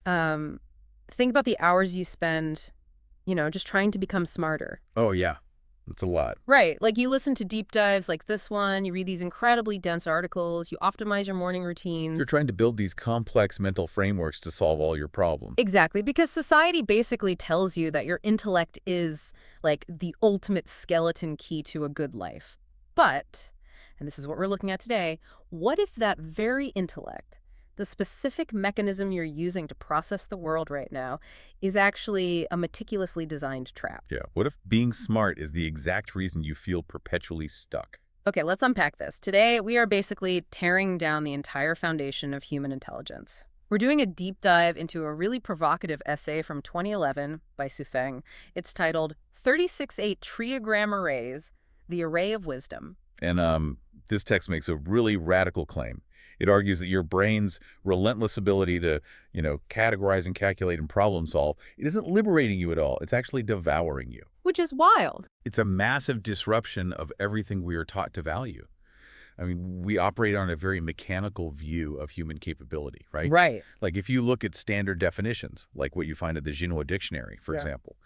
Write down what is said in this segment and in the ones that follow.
Um, think about the hours you spend, just trying to become smarter. Oh, yeah. That's a lot. Right. Like you listen to deep dives like this one, you read these incredibly dense articles, you optimize your morning routines. You're trying to build these complex mental frameworks to solve all your problems. Exactly, because society basically tells you that your intellect is like the ultimate skeleton key to a good life. But, and this is what we're looking at today, what if that very intellect, the specific mechanism you're using to process the world right now, is actually a meticulously designed trap? Yeah. What if being smart is the exact reason you feel perpetually stuck? Okay, let's unpack this. Today, we are basically tearing down the entire foundation of human intelligence. We're doing a deep dive into a really provocative essay from 2011 by Sufeng. It's titled 36-8 Triogram Arrays, the Array of Wisdom. And this text makes a really radical claim. It argues that your brain's relentless ability to, categorize and calculate and problem solve, it isn't liberating you at all. It's actually devouring you. Which is wild. It's a massive disruption of everything we are taught to value. I mean, we operate on a very mechanical view of human capability, right? Right. Like if you look at standard definitions, like what you find at the Xinhua Dictionary, for Yeah. example,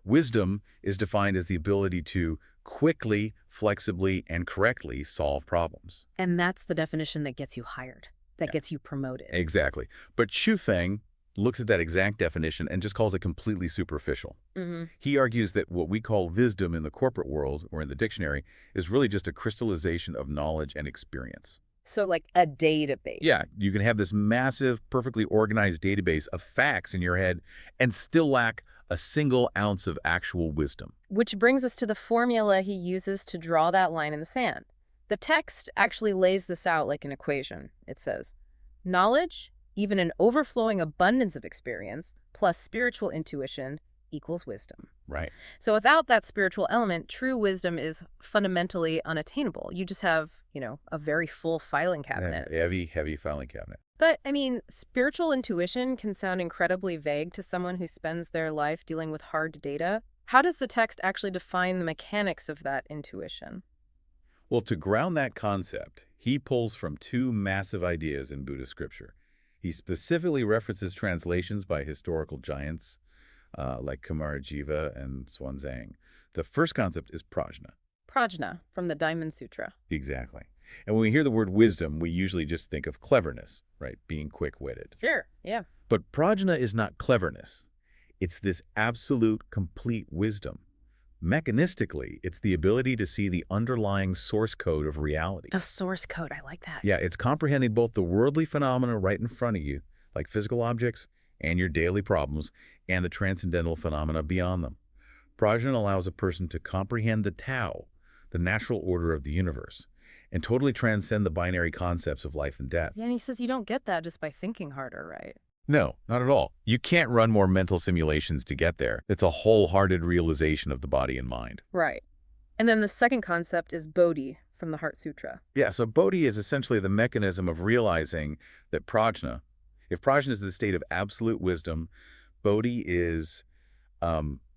wisdom is defined as the ability to quickly, flexibly, and correctly solve problems. And that's the definition that gets you hired, that gets you promoted. Exactly. But Feng looks at that exact definition and just calls it completely superficial. Mm-hmm. He argues that what we call wisdom in the corporate world or in the dictionary is really just a crystallization of knowledge and experience. So like a database. Yeah, you can have this massive, perfectly organized database of facts in your head and still lack a single ounce of actual wisdom. Which brings us to the formula he uses to draw that line in the sand. The text actually lays this out like an equation. It says, knowledge, even an overflowing abundance of experience, plus spiritual intuition equals wisdom. Right. So without that spiritual element, true wisdom is fundamentally unattainable. You just have, a very full filing cabinet. Heavy, heavy filing cabinet. But, spiritual intuition can sound incredibly vague to someone who spends their life dealing with hard data. How does the text actually define the mechanics of that intuition? Well, to ground that concept, he pulls from two massive ideas in Buddhist scripture. He specifically references translations by historical giants like Kumarajiva and Xuanzang. The first concept is prajna. Prajna, from the Diamond Sutra. Exactly. And when we hear the word wisdom, we usually just think of cleverness, right? Being quick-witted. Sure, yeah. But prajna is not cleverness. It's this absolute, complete wisdom. Mechanistically, it's the ability to see the underlying source code of reality. A source code, I like that. Yeah, it's comprehending both the worldly phenomena right in front of you, like physical objects and your daily problems, and the transcendental phenomena beyond them. Prajna allows a person to comprehend the Tao, the natural order of the universe, and totally transcend the binary concepts of life and death. Yeah, and he says you don't get that just by thinking harder, right? No, not at all. You can't run more mental simulations to get there. It's a wholehearted realization of the body and mind. Right. And then the second concept is Bodhi from the Heart Sutra. Yeah, so Bodhi is essentially the mechanism of realizing that prajna, if prajna is the state of absolute wisdom, Bodhi is,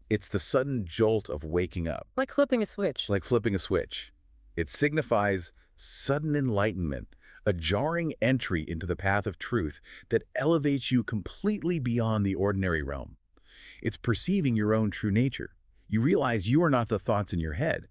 it's the sudden jolt of waking up. Like flipping a switch. Like flipping a switch. It signifies sudden enlightenment, a jarring entry into the path of truth that elevates you completely beyond the ordinary realm. It's perceiving your own true nature. You realize you are not the thoughts in your head.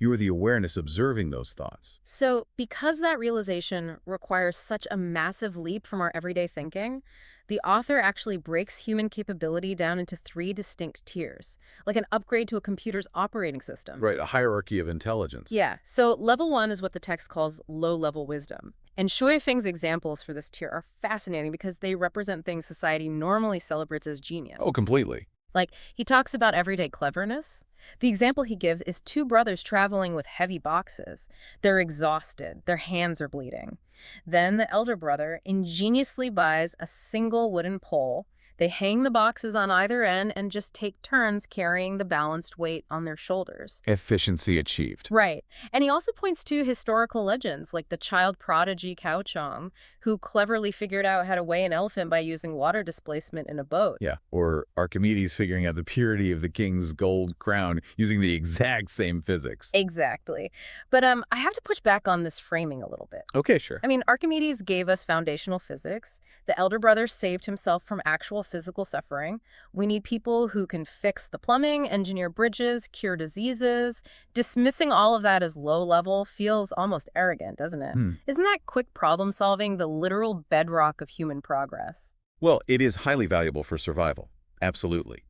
You are the awareness observing those thoughts. So because that realization requires such a massive leap from our everyday thinking, the author actually breaks human capability down into 3 distinct tiers, like an upgrade to a computer's operating system. Right, a hierarchy of intelligence. Yeah, so level 1 is what the text calls low-level wisdom. And Shui Feng's examples for this tier are fascinating because they represent things society normally celebrates as genius. Oh, completely. Like, he talks about everyday cleverness. The example he gives is 2 brothers traveling with heavy boxes. They're exhausted. Their hands are bleeding. Then the elder brother ingeniously buys a single wooden pole. They hang the boxes on either end and just take turns carrying the balanced weight on their shoulders. Efficiency achieved. Right. And he also points to historical legends like the child prodigy Cao Chong, who cleverly figured out how to weigh an elephant by using water displacement in a boat. Yeah, or Archimedes figuring out the purity of the king's gold crown using the exact same physics. Exactly. But I have to push back on this framing a little bit. Okay, sure. I mean, Archimedes gave us foundational physics. The elder brother saved himself from actual physical suffering. We need people who can fix the plumbing, engineer bridges, cure diseases. Dismissing all of that as low level feels almost arrogant, doesn't it? Hmm. Isn't that quick problem solving the literal bedrock of human progress? Well, it is highly valuable for survival. Absolutely.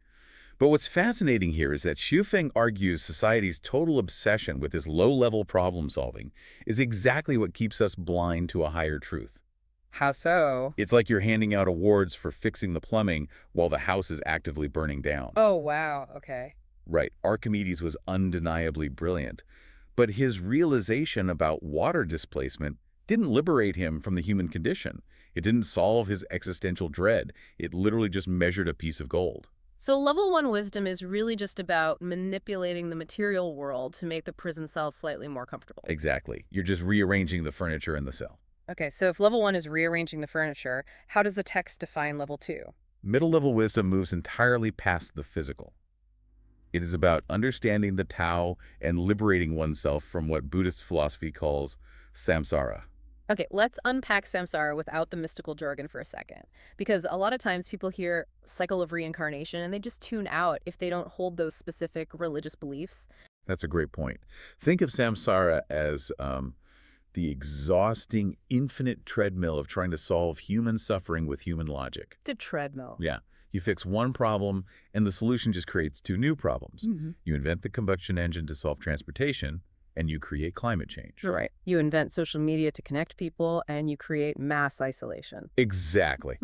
But what's fascinating here is that Xu argues society's total obsession with this low-level problem-solving is exactly what keeps us blind to a higher truth. How so? It's like you're handing out awards for fixing the plumbing while the house is actively burning down. Oh, wow. Okay. Right, Archimedes was undeniably brilliant, but his realization about water displacement didn't liberate him from the human condition. It didn't solve his existential dread. It literally just measured a piece of gold. So level one wisdom is really just about manipulating the material world to make the prison cell slightly more comfortable. Exactly. You're just rearranging the furniture in the cell. Okay, so if level one is rearranging the furniture, how does the text define level two? Middle-level wisdom moves entirely past the physical. It is about understanding the Tao and liberating oneself from what Buddhist philosophy calls samsara. Okay, let's unpack samsara without the mystical jargon for a second. Because a lot of times people hear cycle of reincarnation and they just tune out if they don't hold those specific religious beliefs. That's a great point. Think of samsara as the exhausting, infinite treadmill of trying to solve human suffering with human logic. It's a treadmill. Yeah. You fix one problem, and the solution just creates two new problems. You invent the combustion engine to solve transportation, and you create climate change. Right. You invent social media to connect people, and you create mass isolation. Exactly.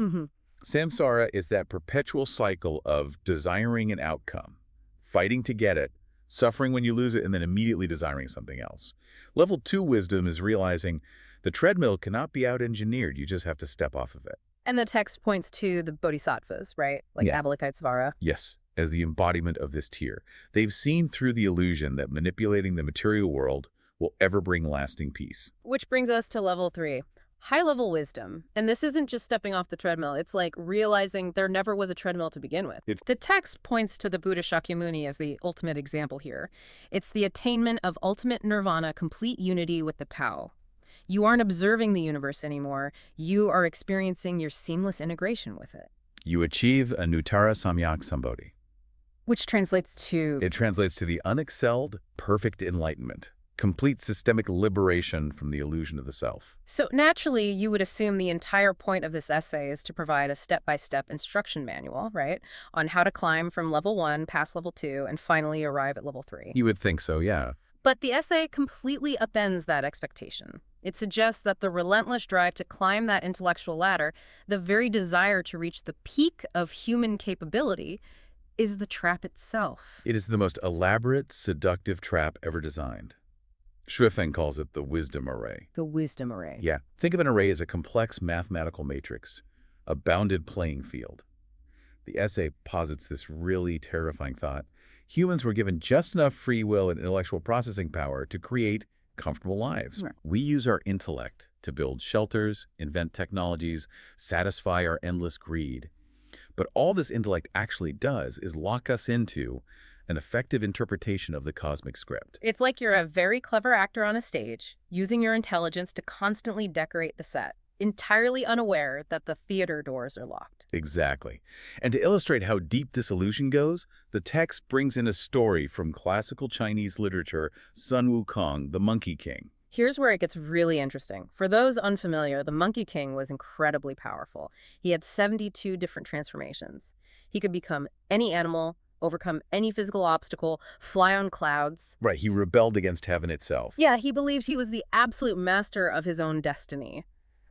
Samsara is that perpetual cycle of desiring an outcome, fighting to get it, suffering when you lose it, and then immediately desiring something else. Level 2 wisdom is realizing the treadmill cannot be out-engineered. You just have to step off of it. And the text points to the bodhisattvas, right? Like Yeah. Avalokitesvara. Yes, as the embodiment of this tier. They've seen through the illusion that manipulating the material world will ever bring lasting peace. Which brings us to level 3, high-level wisdom. And this isn't just stepping off the treadmill. It's like realizing there never was a treadmill to begin with. The text points to the Buddha Shakyamuni as the ultimate example here. It's the attainment of ultimate nirvana, complete unity with the Tao. You aren't observing the universe anymore. You are experiencing your seamless integration with it. You achieve a Nuttara Samyak Sambodhi. Which translates to... It translates to the unexcelled, perfect enlightenment. Complete systemic liberation from the illusion of the self. So naturally, you would assume the entire point of this essay is to provide a step-by-step instruction manual, right? On how to climb from level 1 past level 2 and finally arrive at level 3. You would think so, yeah. But the essay completely upends that expectation. It suggests that the relentless drive to climb that intellectual ladder, the very desire to reach the peak of human capability, is the trap itself. It is the most elaborate, seductive trap ever designed. Xu calls it the wisdom array. The wisdom array. Yeah. Think of an array as a complex mathematical matrix, a bounded playing field. The essay posits this really terrifying thought. Humans were given just enough free will and intellectual processing power to create comfortable lives. Right. We use our intellect to build shelters, invent technologies, satisfy our endless greed. But all this intellect actually does is lock us into an effective interpretation of the cosmic script. It's like you're a very clever actor on a stage, using your intelligence to constantly decorate the set, entirely unaware that the theater doors are locked. Exactly. And to illustrate how deep this illusion goes, the text brings in a story from classical Chinese literature, Sun Wukong, the Monkey King. Here's where it gets really interesting. For those unfamiliar, the Monkey King was incredibly powerful. He had 72 different transformations. He could become any animal, overcome any physical obstacle, fly on clouds. Right, he rebelled against heaven itself. Yeah, he believed he was the absolute master of his own destiny.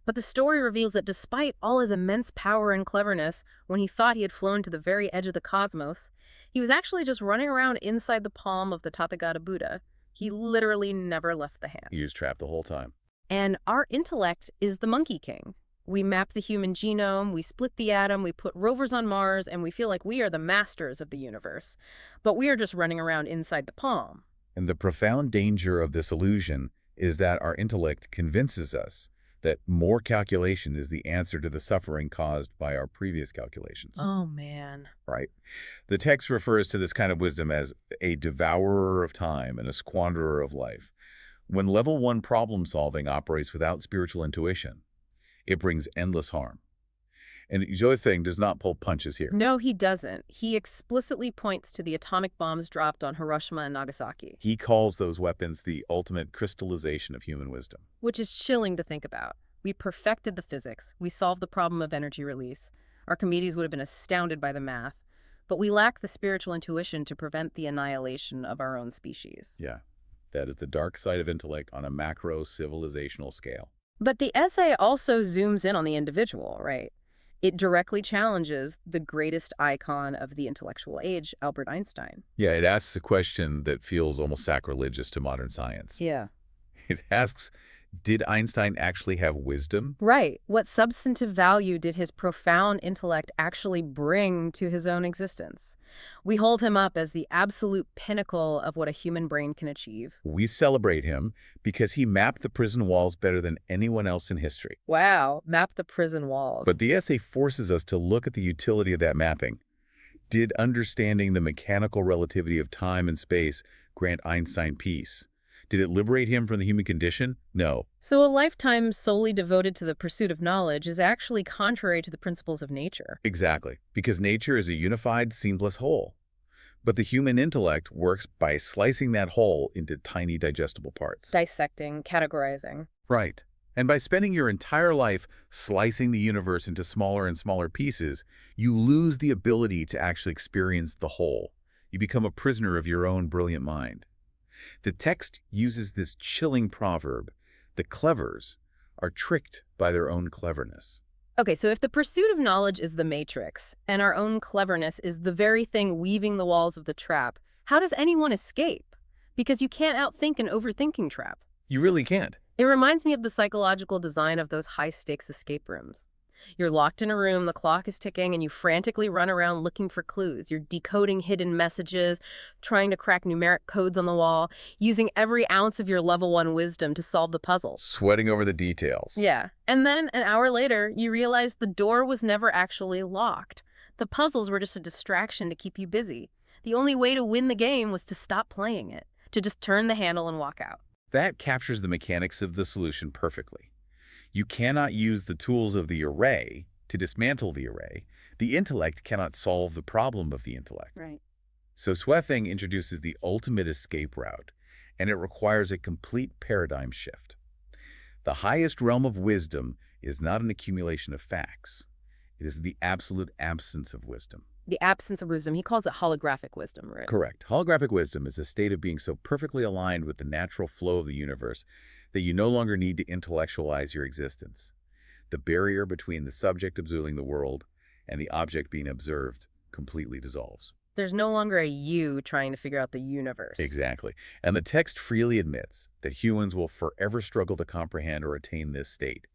But the story reveals that despite all his immense power and cleverness, when he thought he had flown to the very edge of the cosmos, he was actually just running around inside the palm of the Tathagata Buddha. He literally never left the hand. He was trapped the whole time. And our intellect is the Monkey King. We map the human genome, we split the atom, we put rovers on Mars, and we feel like we are the masters of the universe. But we are just running around inside the palm. And the profound danger of this illusion is that our intellect convinces us that more calculation is the answer to the suffering caused by our previous calculations. Oh, man. Right? The text refers to this kind of wisdom as a devourer of time and a squanderer of life. When level 1 problem solving operates without spiritual intuition, it brings endless harm. And Zhou does not pull punches here. No, he doesn't. He explicitly points to the atomic bombs dropped on Hiroshima and Nagasaki, He calls those weapons the ultimate crystallization of human wisdom. which is chilling to think about. We perfected the physics. We solved the problem of energy release. Archimedes would have been astounded by the math. But we lack the spiritual intuition to prevent the annihilation of our own species. Yeah, that is the dark side of intellect on a macro civilizational scale. But the essay also zooms in on the individual, right? It directly challenges the greatest icon of the intellectual age, Albert Einstein. Yeah, it asks a question that feels almost sacrilegious to modern science. Yeah. It asks, did Einstein actually have wisdom? Right. What substantive value did his profound intellect actually bring to his own existence? We hold him up as the absolute pinnacle of what a human brain can achieve. We celebrate him because he mapped the prison walls better than anyone else in history. Wow, map the prison walls. But the essay forces us to look at the utility of that mapping. Did understanding the mechanical relativity of time and space grant Einstein peace? Did it liberate him from the human condition? No. So a lifetime solely devoted to the pursuit of knowledge is actually contrary to the principles of nature. Exactly, because nature is a unified, seamless whole. But the human intellect works by slicing that whole into tiny digestible parts. Dissecting, categorizing. Right. And by spending your entire life slicing the universe into smaller and smaller pieces, you lose the ability to actually experience the whole. You become a prisoner of your own brilliant mind. The text uses this chilling proverb: the clevers are tricked by their own cleverness. Okay, so if the pursuit of knowledge is the matrix, and our own cleverness is the very thing weaving the walls of the trap, how does anyone escape? Because you can't outthink an overthinking trap. You really can't. It reminds me of the psychological design of those high-stakes escape rooms. You're locked in a room, the clock is ticking, and you frantically run around looking for clues. You're decoding hidden messages, trying to crack numeric codes on the wall, using every ounce of your level 1 wisdom to solve the puzzle. Sweating over the details. Yeah. And then, an hour later, you realize the door was never actually locked. The puzzles were just a distraction to keep you busy. The only way to win the game was to stop playing it, to just turn the handle and walk out. That captures the mechanics of the solution perfectly. You cannot use the tools of the array to dismantle the array. The intellect cannot solve the problem of the intellect. Right. So Swefeng introduces the ultimate escape route, and it requires a complete paradigm shift. The highest realm of wisdom is not an accumulation of facts. It is the absolute absence of wisdom. The absence of wisdom, he calls it holographic wisdom, right? Correct. Holographic wisdom is a state of being so perfectly aligned with the natural flow of the universe that you no longer need to intellectualize your existence. The barrier between the subject observing the world and the object being observed completely dissolves. There's no longer a you trying to figure out the universe. Exactly. And the text freely admits that humans will forever struggle to comprehend or attain this state,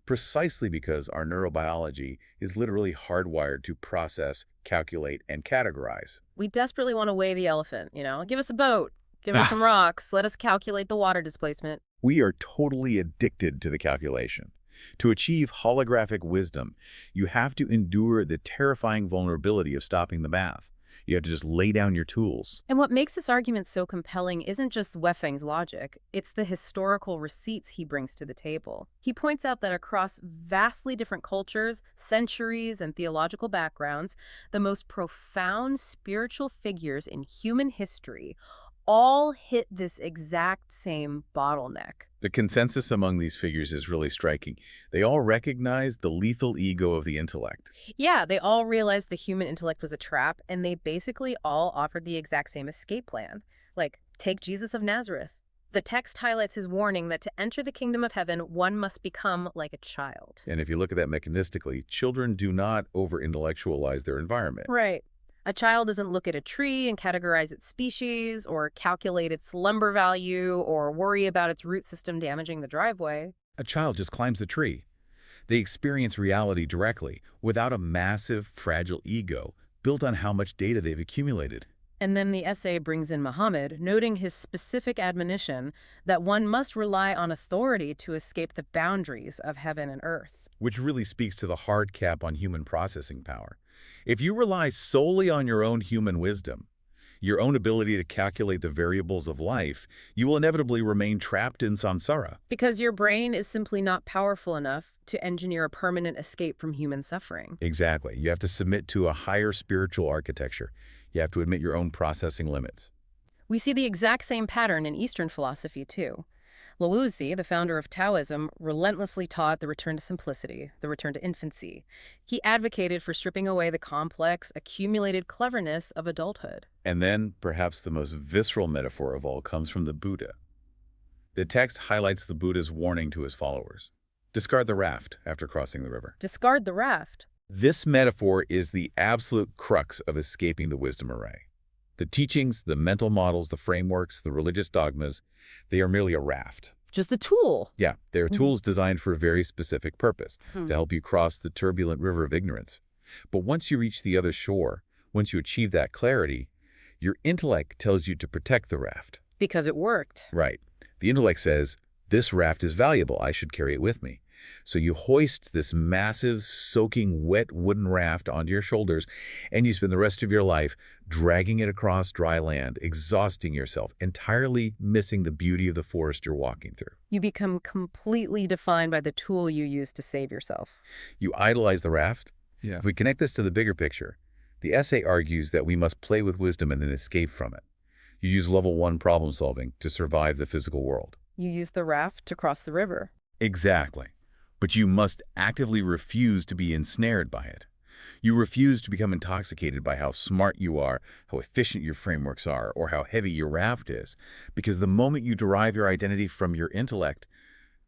precisely because our neurobiology is literally hardwired to process, calculate, and categorize. We desperately want to weigh the elephant, Give us a boat. Give us some rocks. Let us calculate the water displacement. We are totally addicted to the calculation. To achieve holographic wisdom, you have to endure the terrifying vulnerability of stopping the math. You have to just lay down your tools. And what makes this argument so compelling isn't just Wefeng's logic, it's the historical receipts he brings to the table. He points out that across vastly different cultures, centuries, and theological backgrounds, the most profound spiritual figures in human history all hit this exact same bottleneck. The consensus among these figures is really striking. They all recognize the lethal ego of the intellect. Yeah, they all realized the human intellect was a trap, and they basically all offered the exact same escape plan. Like, take Jesus of Nazareth. The text highlights his warning that to enter the kingdom of heaven, one must become like a child. And if you look at that mechanistically, children do not over-intellectualize their environment. Right. A child doesn't look at a tree and categorize its species, or calculate its lumber value, or worry about its root system damaging the driveway. A child just climbs the tree. They experience reality directly, without a massive, fragile ego built on how much data they've accumulated. And then the essay brings in Muhammad, noting his specific admonition that one must rely on authority to escape the boundaries of heaven and earth. Which really speaks to the hard cap on human processing power. If you rely solely on your own human wisdom, your own ability to calculate the variables of life, you will inevitably remain trapped in samsara. Because your brain is simply not powerful enough to engineer a permanent escape from human suffering. Exactly. You have to submit to a higher spiritual architecture. You have to admit your own processing limits. We see the exact same pattern in Eastern philosophy, too. Laozi, the founder of Taoism, relentlessly taught the return to simplicity, the return to infancy. He advocated for stripping away the complex, accumulated cleverness of adulthood. And then, perhaps the most visceral metaphor of all comes from the Buddha. The text highlights the Buddha's warning to his followers. Discard the raft after crossing the river. Discard the raft. This metaphor is the absolute crux of escaping the wisdom array. The teachings, the mental models, the frameworks, the religious dogmas, they are merely a raft. Just a tool. Yeah, they're tools designed for a very specific purpose, to help you cross the turbulent river of ignorance. But once you reach the other shore, once you achieve that clarity, your intellect tells you to protect the raft. Because it worked. Right. The intellect says, this raft is valuable, I should carry it with me. So you hoist this massive, soaking, wet wooden raft onto your shoulders, and you spend the rest of your life dragging it across dry land, exhausting yourself, entirely missing the beauty of the forest you're walking through. You become completely defined by the tool you use to save yourself. You idolize the raft. Yeah. If we connect this to the bigger picture, the essay argues that we must play with wisdom and then escape from it. You use level 1 problem solving to survive the physical world. You use the raft to cross the river. Exactly. But you must actively refuse to be ensnared by it. You refuse to become intoxicated by how smart you are, how efficient your frameworks are, or how heavy your raft is. Because the moment you derive your identity from your intellect,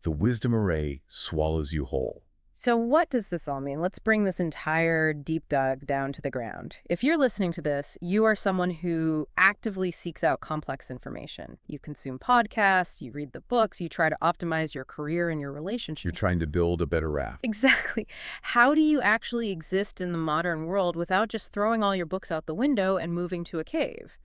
the wisdom array swallows you whole. So what does this all mean? Let's bring this entire deep dive down to the ground. If you're listening to this, you are someone who actively seeks out complex information. You consume podcasts, you read the books, you try to optimize your career and your relationship. You're trying to build a better raft. Exactly. How do you actually exist in the modern world without just throwing all your books out the window and moving to a cave?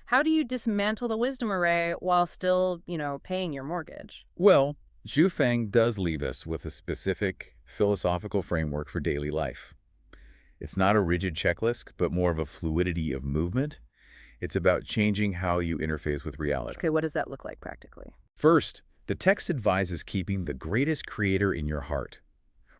How do you dismantle the wisdom array while still, paying your mortgage? Well, Zhu Feng does leave us with a specific philosophical framework for daily life. It's not a rigid checklist, but more of a fluidity of movement. It's about changing how you interface with reality. Okay, what does that look like practically? First, the text advises keeping the greatest creator in your heart.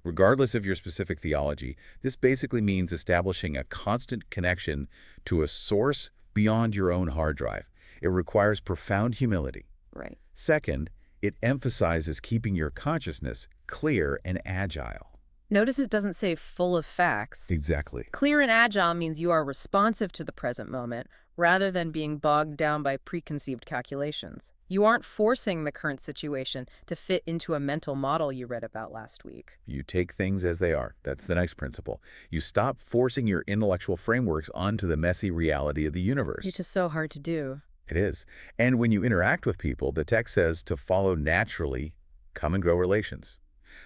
Regardless of your specific theology, this basically means establishing a constant connection to a source beyond your own hard drive. It requires profound humility. Right. Second, it emphasizes keeping your consciousness clear and agile. Notice it doesn't say full of facts. Exactly. Clear and agile means you are responsive to the present moment rather than being bogged down by preconceived calculations. You aren't forcing the current situation to fit into a mental model you read about last week. You take things as they are. That's the nice principle. You stop forcing your intellectual frameworks onto the messy reality of the universe. It's just so hard to do. It is. And when you interact with people, the text says to follow naturally, come and grow relations.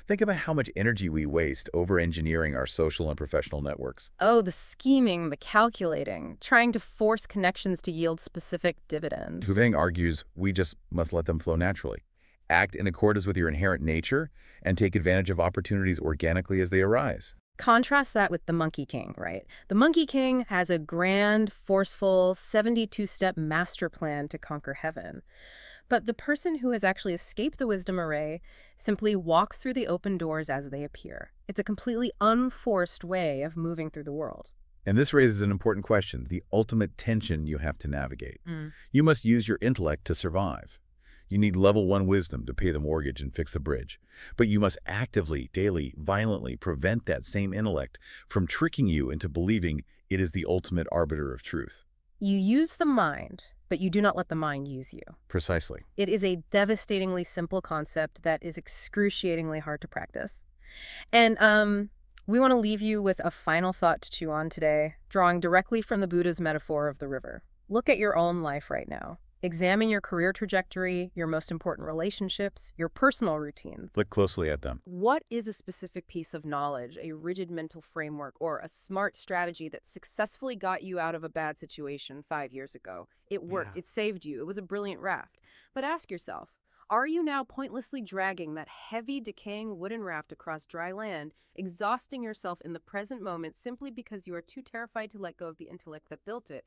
Think about how much energy we waste over-engineering our social and professional networks. Oh, the scheming, the calculating, trying to force connections to yield specific dividends. Huvang argues we just must let them flow naturally. Act in accordance with your inherent nature and take advantage of opportunities organically as they arise. Contrast that with the Monkey King, right? The Monkey King has a grand, forceful, 72-step master plan to conquer heaven. But the person who has actually escaped the wisdom array simply walks through the open doors as they appear. It's a completely unforced way of moving through the world. And this raises an important question, the ultimate tension you have to navigate. You must use your intellect to survive. You need level 1 wisdom to pay the mortgage and fix the bridge. But you must actively, daily, violently prevent that same intellect from tricking you into believing it is the ultimate arbiter of truth. You use the mind, but you do not let the mind use you. Precisely. It is a devastatingly simple concept that is excruciatingly hard to practice. And we want to leave you with a final thought to chew on today, drawing directly from the Buddha's metaphor of the river. Look at your own life right now. Examine your career trajectory, your most important relationships, your personal routines. Look closely at them. What is a specific piece of knowledge, a rigid mental framework, or a smart strategy that successfully got you out of a bad situation 5 years ago? It worked. It saved you. It was a brilliant raft. But ask yourself, are you now pointlessly dragging that heavy, decaying wooden raft across dry land, exhausting yourself in the present moment simply because you are too terrified to let go of the intellect that built it?